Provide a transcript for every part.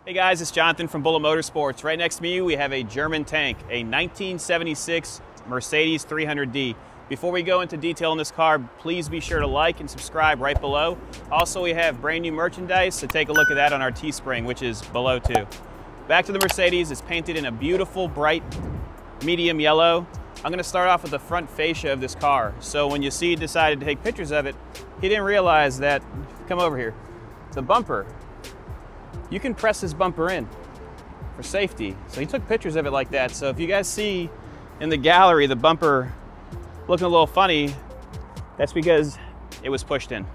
Hey guys, it's Jonathan from Motorsports. Right next to me, we have a German tank, a 1976 Mercedes 300D. Before we go into detail on this car, please be sure to like and subscribe right below. Also, we have brand new merchandise, so take a look at that on our Teespring, which is below too. Back to the Mercedes. It's painted in a beautiful, bright, medium yellow. I'm gonna start off with the front fascia of this car. So when you see he decided to take pictures of it, he didn't realize that, come over here, the bumper, you can press this bumper in for safety. So he took pictures of it like that. So if you guys see in the gallery the bumper looking a little funny, that's because it was pushed in.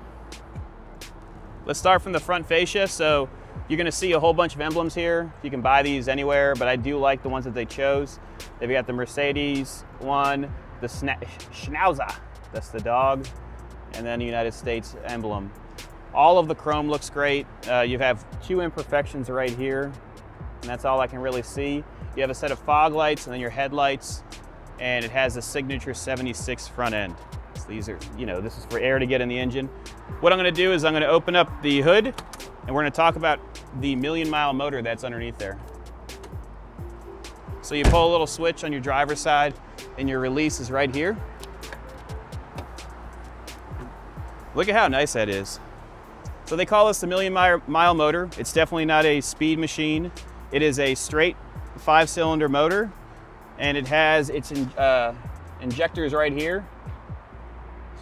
Let's start from the front fascia. So you're gonna see a whole bunch of emblems here. You can buy these anywhere, but I do like the ones that they chose. They've got the Mercedes one, the Schnauzer, that's the dog, and then the United States emblem. All of the chrome looks great. You have two imperfections right here, and that's all I can really see. You have a set of fog lights and then your headlights, and it has a signature 76 front end. So these are, this is for air to get in the engine. What I'm gonna do is I'm gonna open up the hood, and we're gonna talk about the million-mile motor that's underneath there. So you pull a little switch on your driver's side, and your release is right here. Look at how nice that is. So they call this the million-mile motor. It's definitely not a speed machine. It is a straight 5-cylinder motor, and it has its injectors right here.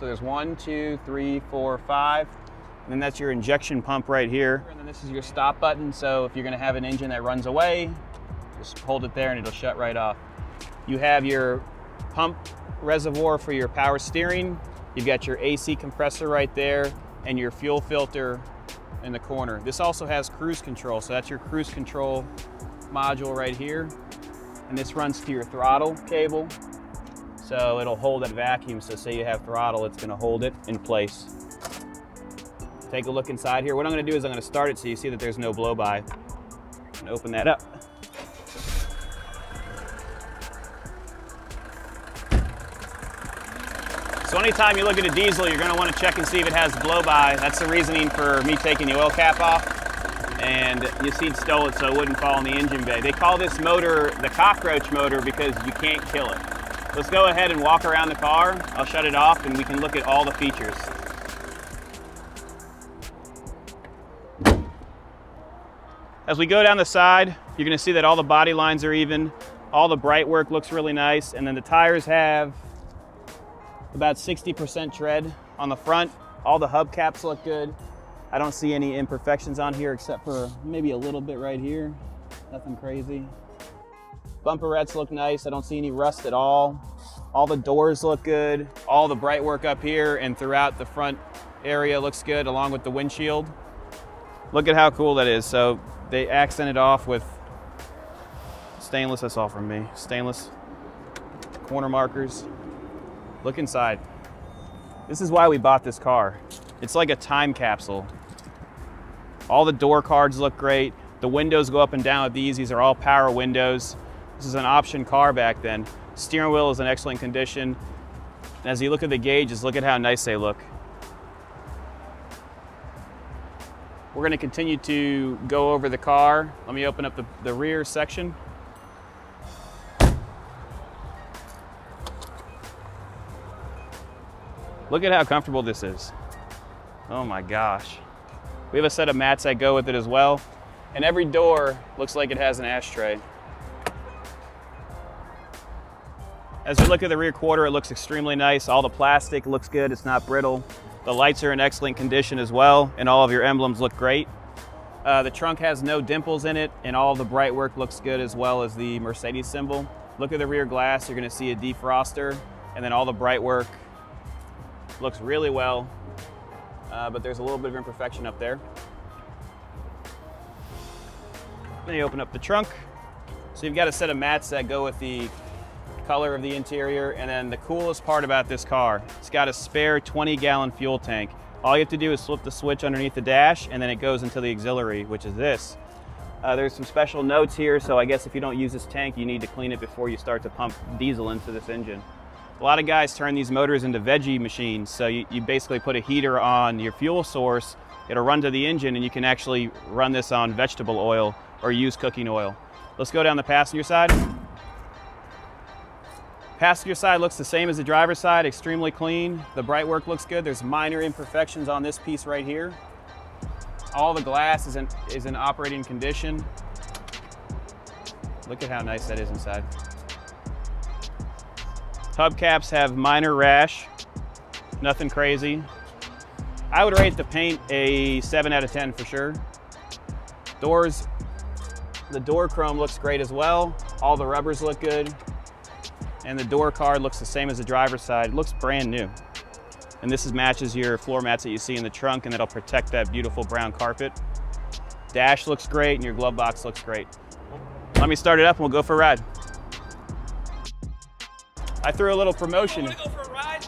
So there's 1, 2, 3, 4, 5, and then that's your injection pump right here. And then this is your stop button, so if you're gonna have an engine that runs away, just hold it there and it'll shut right off. You have your pump reservoir for your power steering. You've got your AC compressor right there, and your fuel filter in the corner. This also has cruise control, so that's your cruise control module right here. And this runs to your throttle cable, so it'll hold that vacuum. So say you have throttle, it's gonna hold it in place. Take a look inside here. What I'm gonna do is I'm gonna start it so you see that there's no blow-by. I'm gonna open that up. So anytime you look at a diesel, you're going to want to check and see if it has blow-by. That's the reasoning for me taking the oil cap off. And you see it stole it so it wouldn't fall in the engine bay. They call this motor the cockroach motor because you can't kill it. Let's go ahead and walk around the car. I'll shut it off and we can look at all the features. As we go down the side, you're going to see that all the body lines are even. All the bright work looks really nice. And then the tires have about 60% tread on the front. All the hubcaps look good. I don't see any imperfections on here except for maybe a little bit right here. Nothing crazy. Bumperettes look nice. I don't see any rust at all. All the doors look good. All the bright work up here and throughout the front area looks good, along with the windshield. Look at how cool that is. So they accented off with stainless, that's all from me. Stainless corner markers. Look inside. This is why we bought this car. It's like a time capsule. All the door cards look great. The windows go up and down with these. These are all power windows. This is an option car back then. Steering wheel is in excellent condition. And as you look at the gauges, look at how nice they look. We're going to continue to go over the car. Let me open up the rear section. Look at how comfortable this is. Oh my gosh. We have a set of mats that go with it as well. And every door looks like it has an ashtray. As we look at the rear quarter, it looks extremely nice. All the plastic looks good, it's not brittle. The lights are in excellent condition as well, and all of your emblems look great. The trunk has no dimples in it, and all of the bright work looks good, as well as the Mercedes symbol. Look at the rear glass, you're gonna see a defroster, and then all the bright work looks really well, but there's a little bit of imperfection up there. Then you open up the trunk. So you've got a set of mats that go with the color of the interior, and then the coolest part about this car, it's got a spare 20-gallon fuel tank. All you have to do is flip the switch underneath the dash, and then it goes into the auxiliary, which is this. There's some special notes here, so I guess if you don't use this tank, you need to clean it before you start to pump diesel into this engine. A lot of guys turn these motors into veggie machines, so you basically put a heater on your fuel source It'll run to the engine, and you can actually run this on vegetable oil or use cooking oil. Let's go down the passenger side. Passenger side looks the same as the driver's side, extremely clean. The bright work looks good. There's minor imperfections on this piece right here. All the glass is in operating condition. Look at how nice that is inside. Hubcaps have minor rash, nothing crazy. I would rate the paint a 7 out of 10 for sure. Doors, the door chrome looks great as well. All the rubbers look good. And the door card looks the same as the driver's side. It looks brand new. And this matches your floor mats that you see in the trunk, and that'll protect that beautiful brown carpet. Dash looks great, and your glove box looks great. Let me start it up and we'll go for a ride. I threw a little promotion. You wanna go for a ride?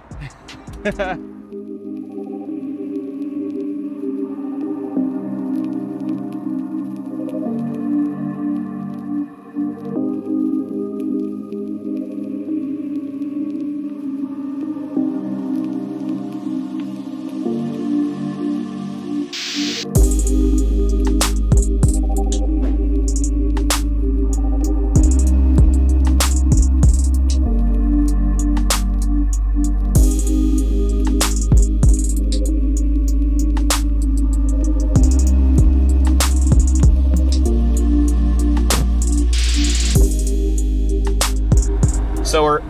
So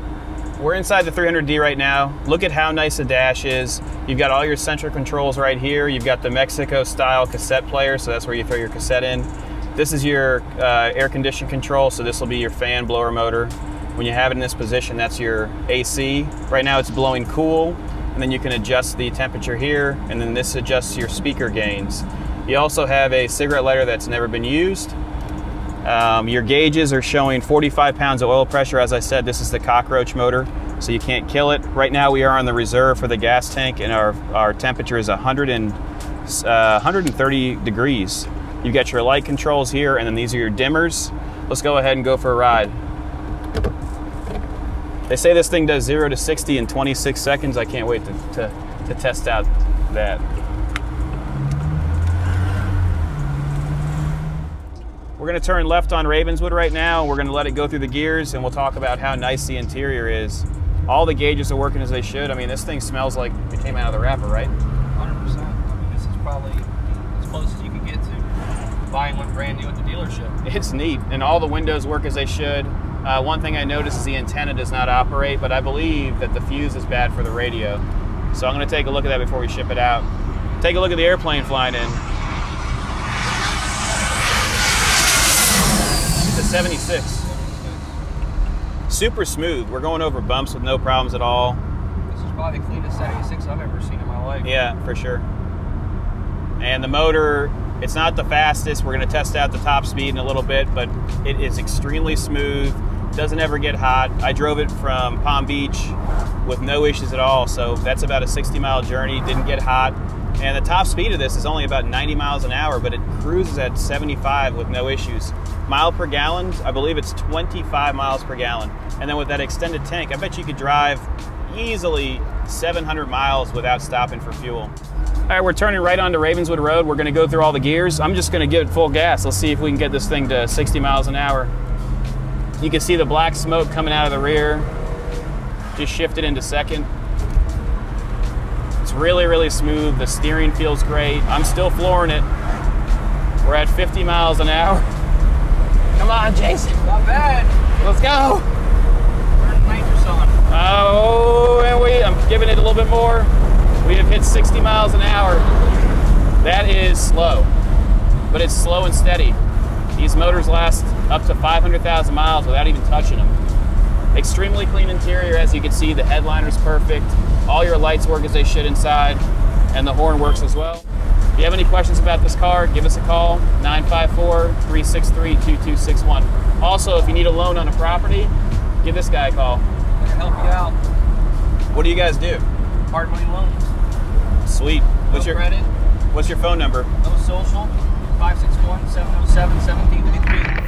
we're inside the 300D right now. Look at how nice the dash is. You've got all your central controls right here. You've got the Mexico style cassette player, so that's where you throw your cassette in. This is your air condition control, so this will be your fan blower motor. When you have it in this position, that's your AC. Right now it's blowing cool, and then you can adjust the temperature here, and then this adjusts your speaker gains. You also have a cigarette lighter that's never been used. Your gauges are showing 45 pounds of oil pressure. As I said, this is the cockroach motor, so you can't kill it. Right now we are on the reserve for the gas tank, and our temperature is 130 degrees. You've got your light controls here, and then these are your dimmers. Let's go ahead and go for a ride. They say this thing does 0 to 60 in 26 seconds. I can't wait to test out that. We're gonna turn left on Ravenswood right now. We're gonna let it go through the gears, and we'll talk about how nice the interior is. All the gauges are working as they should. I mean, this thing smells like it came out of the wrapper, right? 100%. I mean, this is probably as close as you can get to buying one brand new at the dealership. It's neat, and all the windows work as they should. One thing I noticed is the antenna does not operate, but I believe that the fuse is bad for the radio. So I'm gonna take a look at that before we ship it out. Take a look at the airplane flying in. 76. Super smooth. We're going over bumps with no problems at all. This is probably the cleanest 76 I've ever seen in my life. Yeah, for sure. And the motor, it's not the fastest. We're going to test out the top speed in a little bit, but it is extremely smooth. Doesn't ever get hot. I drove it from Palm Beach with no issues at all, so that's about a 60-mile journey. Didn't get hot. And the top speed of this is only about 90 miles an hour, but it cruises at 75 with no issues. Mile per gallon, I believe it's 25 miles per gallon. And then with that extended tank, I bet you could drive easily 700 miles without stopping for fuel. All right, we're turning right onto Ravenswood Road. We're gonna go through all the gears. I'm just gonna give it full gas. Let's see if we can get this thing to 60 miles an hour. You can see the black smoke coming out of the rear. Just shifted into second. It's really, really smooth. The steering feels great. I'm still flooring it. We're at 50 miles an hour. Come on, Jason. Not bad. Let's go. Turn the nitrous on. Oh, and I'm giving it a little bit more. We have hit 60 miles an hour. That is slow, but it's slow and steady. These motors last up to 500,000 miles without even touching them. Extremely clean interior, as you can see. The headliner's perfect. All your lights work as they should inside, and the horn works as well. If you have any questions about this car, give us a call, 954-363-2261. Also, if you need a loan on a property, give this guy a call. I can help you out. What do you guys do? Hard money loans. Sweet. No credit. What's your phone number? No social. 561-707-1723.